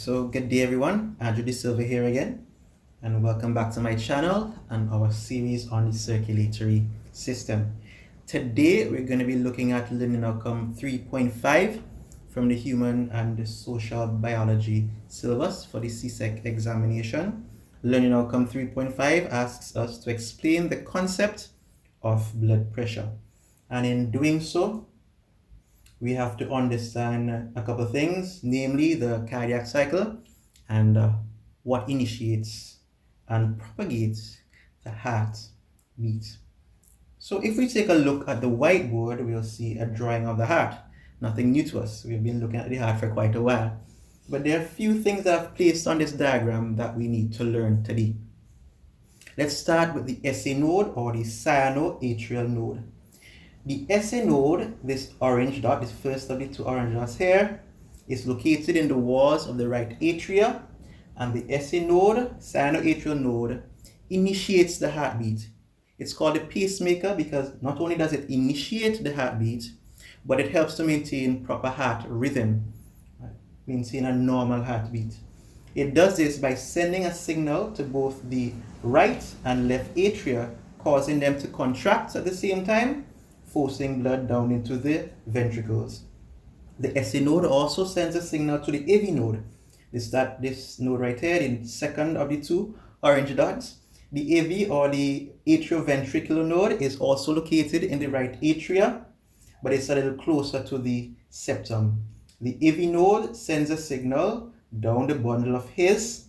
So good day everyone, Andrew De Silva here again, and welcome back to my channel and our series on the circulatory system. Today we're going to be looking at learning outcome 3.5 from the human and the social biology syllabus for the CSEC examination. Learning outcome 3.5 asks us to explain the concept of blood pressure, and in doing so we have to understand a couple of things, namely the cardiac cycle and what initiates and propagates the heartbeat. So if we take a look at the whiteboard, we'll see a drawing of the heart. Nothing new to us. We've been looking at the heart for quite a while. But there are a few things that I've placed on this diagram that we need to learn today. Let's start with the SA node or the cyanoatrial node. The SA node, this orange dot, this first of the two orange dots here, is located in the walls of the right atria, and the SA node, cyanoatrial node, initiates the heartbeat. It's called a pacemaker because not only does it initiate the heartbeat, but it helps to maintain proper heart rhythm, maintain a normal heartbeat. It does this by sending a signal to both the right and left atria, causing them to contract at the same time, forcing blood down into the ventricles. The SA node also sends a signal to the AV node. This node right here, the second of the two orange dots. The AV or the atrioventricular node is also located in the right atria, but it's a little closer to the septum. The AV node sends a signal down the bundle of His,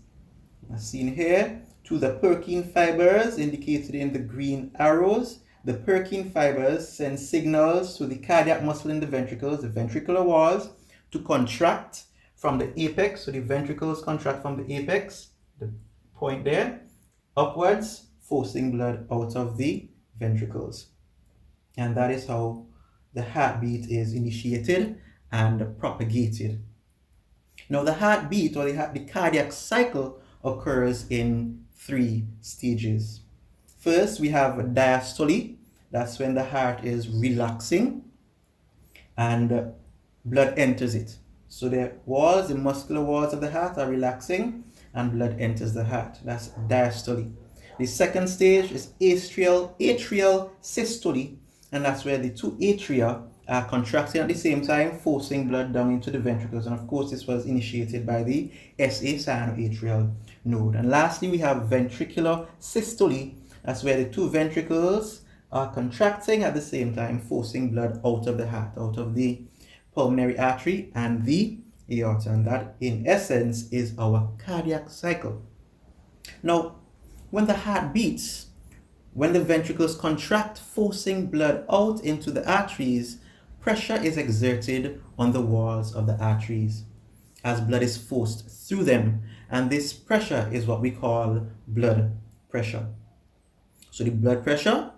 as seen here, to the Purkinje fibers indicated in the green arrows. The Purkinje fibers send signals to the cardiac muscle in the ventricles, the ventricular walls, to contract from the apex. So the ventricles contract from the apex, the point there, upwards, forcing blood out of the ventricles. And that is how the heartbeat is initiated and propagated. Now the heartbeat or the cardiac cycle occurs in 3 stages. First, we have diastole. That's when the heart is relaxing and blood enters it. So the walls, the muscular walls of the heart are relaxing and blood enters the heart. That's diastole. The second stage is atrial systole, and that's where the two atria are contracting at the same time, forcing blood down into the ventricles. And of course, this was initiated by the SA cyanoatrial node. And lastly, we have ventricular systole. That's where the two ventricles are contracting at the same time, forcing blood out of the heart, out of the pulmonary artery and the aorta. And that, in essence, is our cardiac cycle. Now, when the heart beats, when the ventricles contract, forcing blood out into the arteries, pressure is exerted on the walls of the arteries as blood is forced through them. And this pressure is what we call blood pressure. So the blood pressure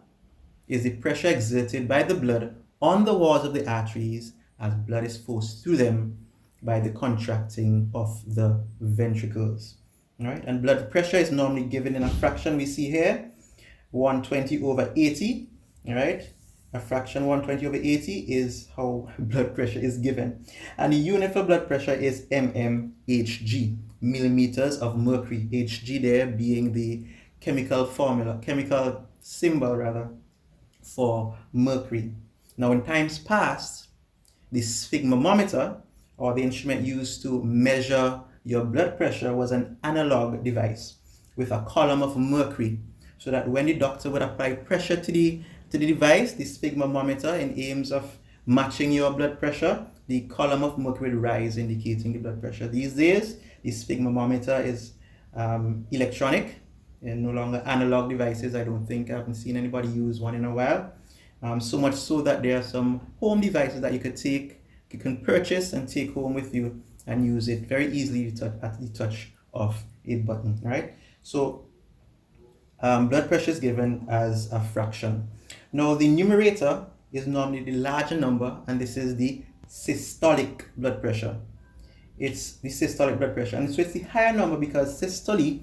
is the pressure exerted by the blood on the walls of the arteries as blood is forced through them by the contracting of the ventricles. All right, and blood pressure is normally given in a fraction we see here, 120/80. All right, a fraction 120/80 is how blood pressure is given. And the unit for blood pressure is mmHg, millimeters of mercury, Hg there being the chemical symbol for mercury. Now in times past, the sphygmomanometer, or the instrument used to measure your blood pressure, was an analog device with a column of mercury, so that when the doctor would apply pressure to the device, the sphygmomanometer, in aims of matching your blood pressure, the column of mercury would rise, indicating the blood pressure. These days, the sphygmomanometer is electronic and no longer analog devices. I haven't seen anybody use one in a while. So much so that there are some home devices that you can purchase and take home with you and use it very easily at the touch of a button, right? So blood pressure is given as a fraction. Now the numerator is normally the larger number, and this is the systolic blood pressure. It's the systolic blood pressure, and so it's the higher number because systole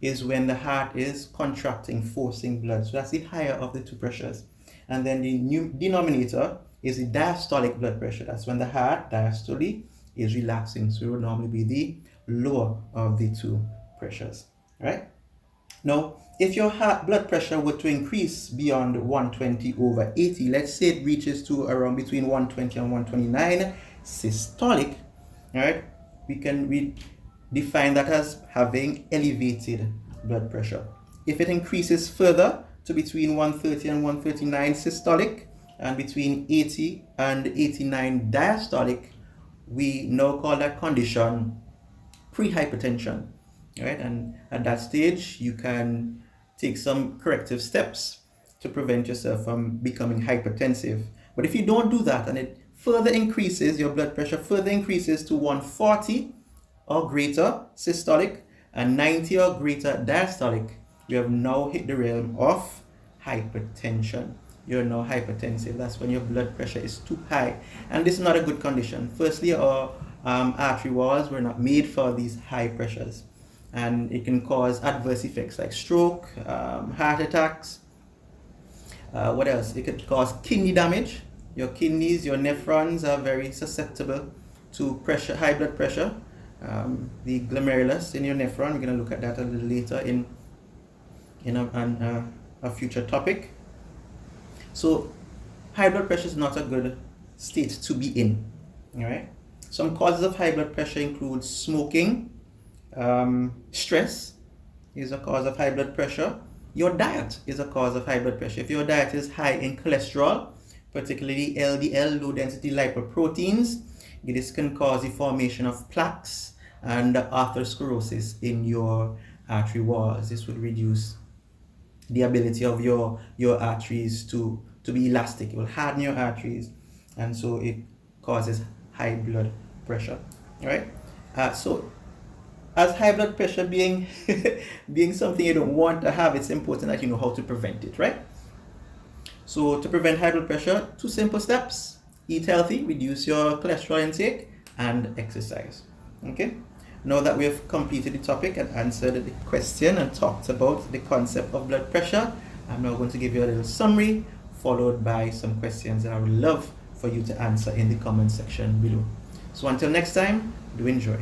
is when the heart is contracting, forcing blood. So that's the higher of the two pressures. And then the denominator is the diastolic blood pressure. That's when the heart, diastole, is relaxing. So it would normally be the lower of the two pressures, right? Now, if your heart blood pressure were to increase beyond 120/80, let's say it reaches to around between 120 and 129 systolic, right? We define that as having elevated blood pressure. If it increases further to between 130 and 139 systolic and between 80 and 89 diastolic, we now call that condition pre-hypertension, right? And at that stage, you can take some corrective steps to prevent yourself from becoming hypertensive. But if you don't do that and it further increases, your blood pressure further increases to 140 or greater systolic and 90 or greater diastolic, you have now hit the realm of hypertension. You're now hypertensive. That's when your blood pressure is too high. And this is not a good condition. Firstly, our artery walls were not made for these high pressures. And it can cause adverse effects like stroke, heart attacks. What else? It could cause kidney damage. Your kidneys, your nephrons are very susceptible to pressure, high blood pressure. The glomerulus in your nephron, we're going to look at that a little later in a future topic. So high blood pressure is not a good state to be in. All right. Some causes of high blood pressure include smoking, stress is a cause of high blood pressure. Your diet is a cause of high blood pressure. If your diet is high in cholesterol, particularly LDL, low density lipoproteins, this can cause the formation of plaques and atherosclerosis in your artery walls. This would reduce the ability of your arteries to be elastic. It will harden your arteries, and so it causes high blood pressure. All right. So as high blood pressure being being something you don't want to have, it's important that you know how to prevent it, right? So to prevent high blood pressure, 2 simple steps: eat healthy, reduce your cholesterol intake, and exercise. Okay. Now that we have completed the topic and answered the question and talked about the concept of blood pressure, I'm now going to give you a little summary followed by some questions that I would love for you to answer in the comment section below. So until next time, do enjoy.